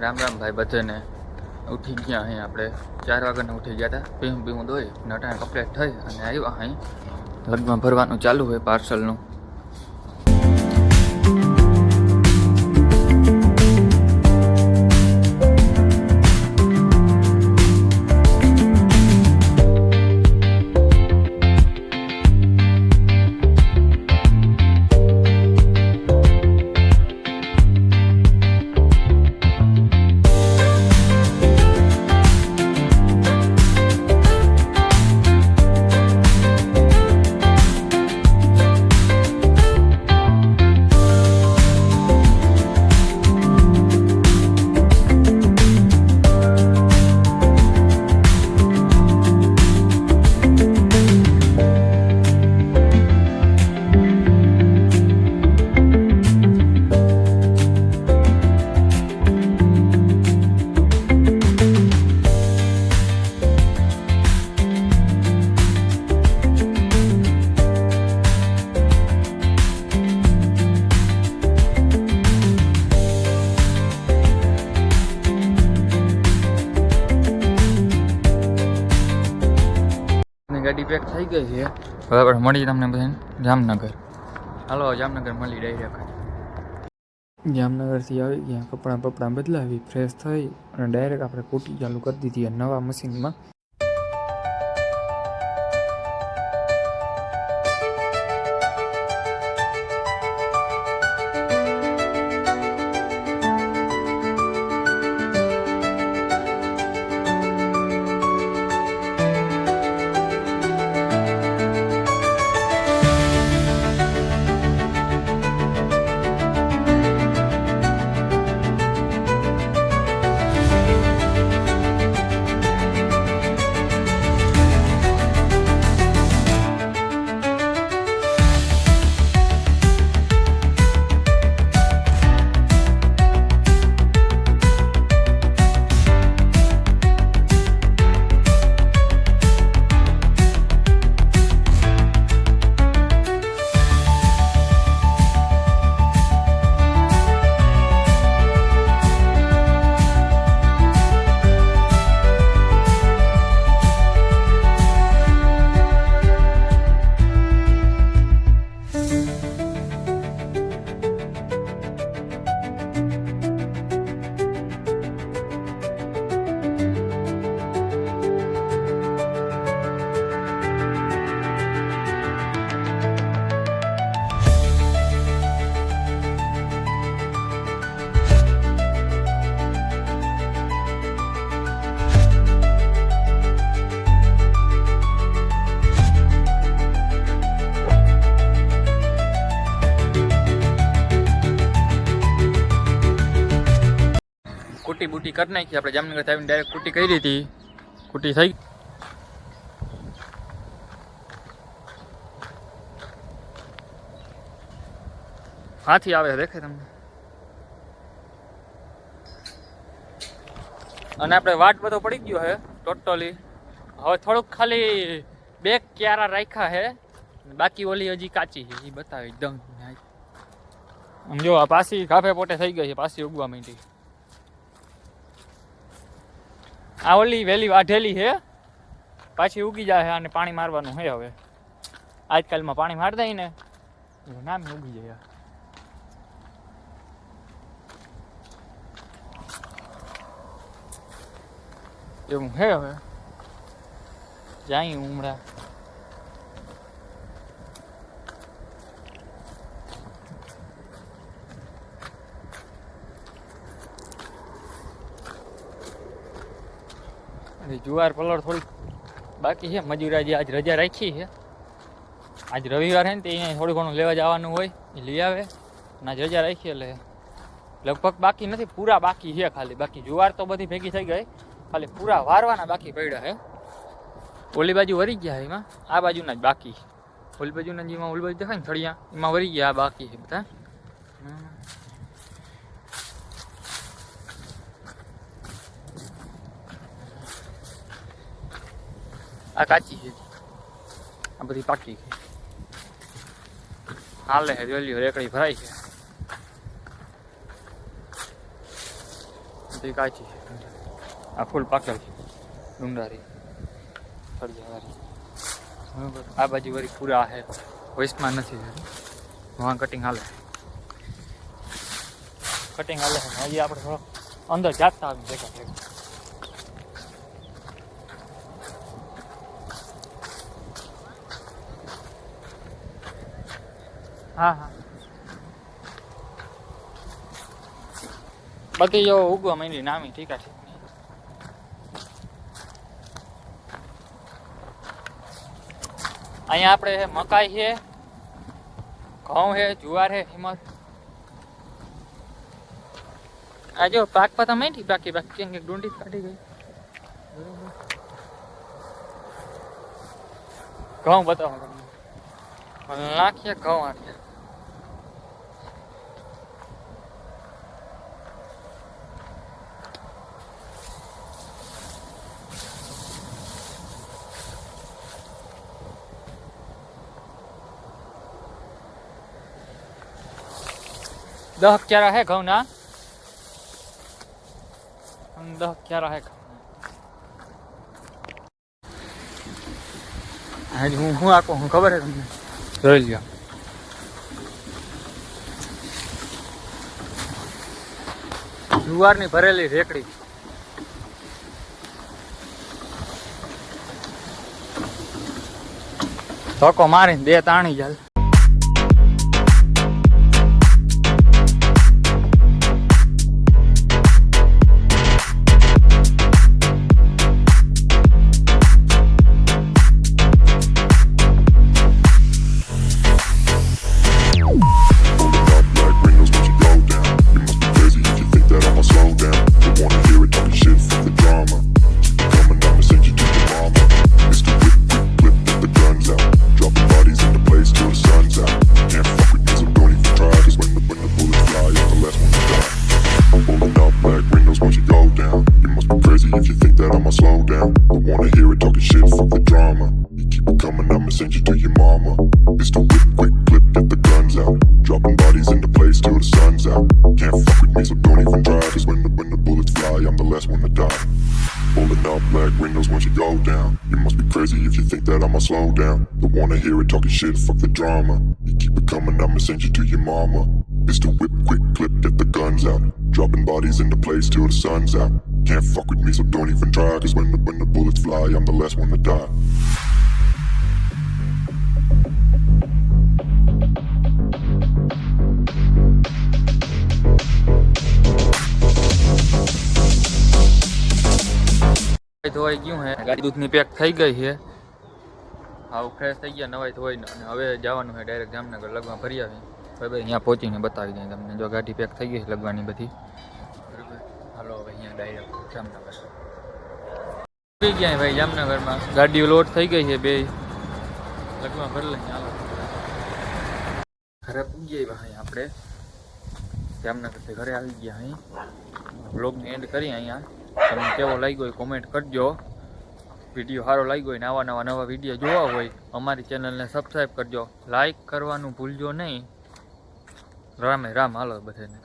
રામ રામ ભાઈ બધાને. ઉઠી ગયા અહીં આપણે 4 વાગ્યાના ઉઠી ગયા હતા. પીવું દોઈ નટાણે કમ્પ્લીટ થઈ અને આવ્યા અહીં લગ્નમાં ભરવાનું ચાલુ હોય પાર્સલનું. ગાડી પેક થઈ ગઈ છે. હવે આપણે મળી તમને બધા જામનગર. હાલો જામનગર મળી ડાયરેક્ટ. જામનગરથી આવી ગયા, કપડાં બદલાવી ફ્રેશ થઈ અને ડાયરેક્ટ આપણે કુટી ચાલુ કરી દીધી નવા મશીનમાં. કુટી બુટી કરી નાખી આપણે. જામનગર આવીને ડાયરેક્ટ કુટી કરી હતી. કુટી થઈ હાથી આવે દેખાય તમને. અને આપણે વાટ બધો પડી ગયો હે ટોટલી. હવે થોડુંક ખાલી 2 ક્યારા રાખ્યા હે, બાકી ઓલી હજી કાચી છે એ બતાવે એકદમ. આમ જો આ પાછી કાફે પોટે થઈ ગઈ છે, પાછી ઉગવા માંડી. આ ઓલી વેલી વાઢેલી છે, પાછી ઉગી જાય અને પાણી મારવાનું છે. હવે આજકાલમાં પાણી માર દઈ ને નામ ઉગી જાય. એવું હે. હવે જાય ઉમરા જુવાર પલળ થોડીક બાકી છે. મજૂરાજી આજ રજા રાખી છે. આજ રવિવાર છે ને તે અહીંયા થોડું ઘણું લેવા જવાનું હોય એ લઈ આવે. અને આજ રજા રાખી એટલે લગભગ બાકી નથી, પૂરા બાકી છે ખાલી. બાકી જુવાર તો બધી ભેગી થઈ ગઈ, ખાલી પૂરા વારવાના બાકી પડ્યા છે. ઓલી બાજુ વરી ગયા એમાં, આ બાજુના જ બાકી. ઓલી બાજુના જેમાં ઓલી બાજુ દેખાય ને થળિયા એમાં વરી ગયા, આ બાકી છે બધા. આ કાચી છે, આ બધી પાકી છે. હાલે વેલ્યુ રેકડી ભરાય છે. એ કાચી છે આ ફૂલ પાકેલ છે ડુંગરારી ફળિયાવાળી બરાબર આ બાજુ વળી પૂરા છે વોઇસમાં નથી હા કટિંગ હાલે છે હજી આપણે થોડો અંદર જાગતા આવી ભેગા ભેગા હા હા બધી જો ઉગવા માંડી નામી ઠીકા છે અહીંયા આપણે મકાઈ છે ઘઉં છે જુવાર છે હિંમત આ જો પાક પાતા માંડી બાકી કેમ કે ડુંડી કાઢી ગઈ ઘઉં બતાવો નાખીએ ઘઉં આટલે 10 ક્યારા હે ઘઉંના 10 ક્યારા હે હાજી હું આખો હું ખબર હે તમને જોઈ લ્યો જુવારની ભરેલી રેકડી ધોકો મારીને 2 તાણી જાય If you think that I'ma slow down, I wanna hear it talking shit, fuck the drama. You keep it coming, I'ma send you to your mama. It's the whip, quick clip, get the guns out. Dropping bodies into place till the sun's out. Can't fuck with me, so don't even try. Cause when the bullets fly, I'm the last one to die. Pulling up black windows once you go down. You must be crazy if you think that I'ma slow down. Don't wanna hear it talking shit, fuck the drama. You keep it coming, I'ma send you to your mama. It's the whip, quick clip, get the guns out. Dropping bodies into place till the sun's out. Can't fuck with me, so don't even try. Cause when the bullets fly, I'm the last one to die. ધોવાઈ ગયું હે ગાડી દૂધની pack થઈ ગઈ છે હાવ fresh થઈ ગયા નવાઈ ધોઈને અને હવે જવાનું છે ડાયરેક્ટ જામનગર લગવા ભરી આવી બરાબર અહીંયા પહોંચીને બતાવી દઈએ તમને જો ગાડી પેક થઈ ગઈ છે લગવાની બધી બરાબર હાલો હવે અહીંયા ડાયરેક્ટ જામનગર પી ગયા ભાઈ જામનગરમાં ગાડીઓ લોડ થઈ ગઈ છે બે લગવા ભરી લઈએ હાલો ઘરે પૂગી ગયા ભાઈ આપણે જામનગરથી ઘરે આવી ગયા અહીં બ્લોગને એન્ડ કરી અહીંયા તમને કેવો લાગ્યો હોય કોમેન્ટ કરજો વિડીયો સારો લાગ્યો હોય ને આવા નવા વિડીયો જોવા હોય અમારી ચેનલને સબસ્ક્રાઈબ કરજો લાઈક કરવાનું ભૂલજો નહીં રામે રામ હાલો બધાને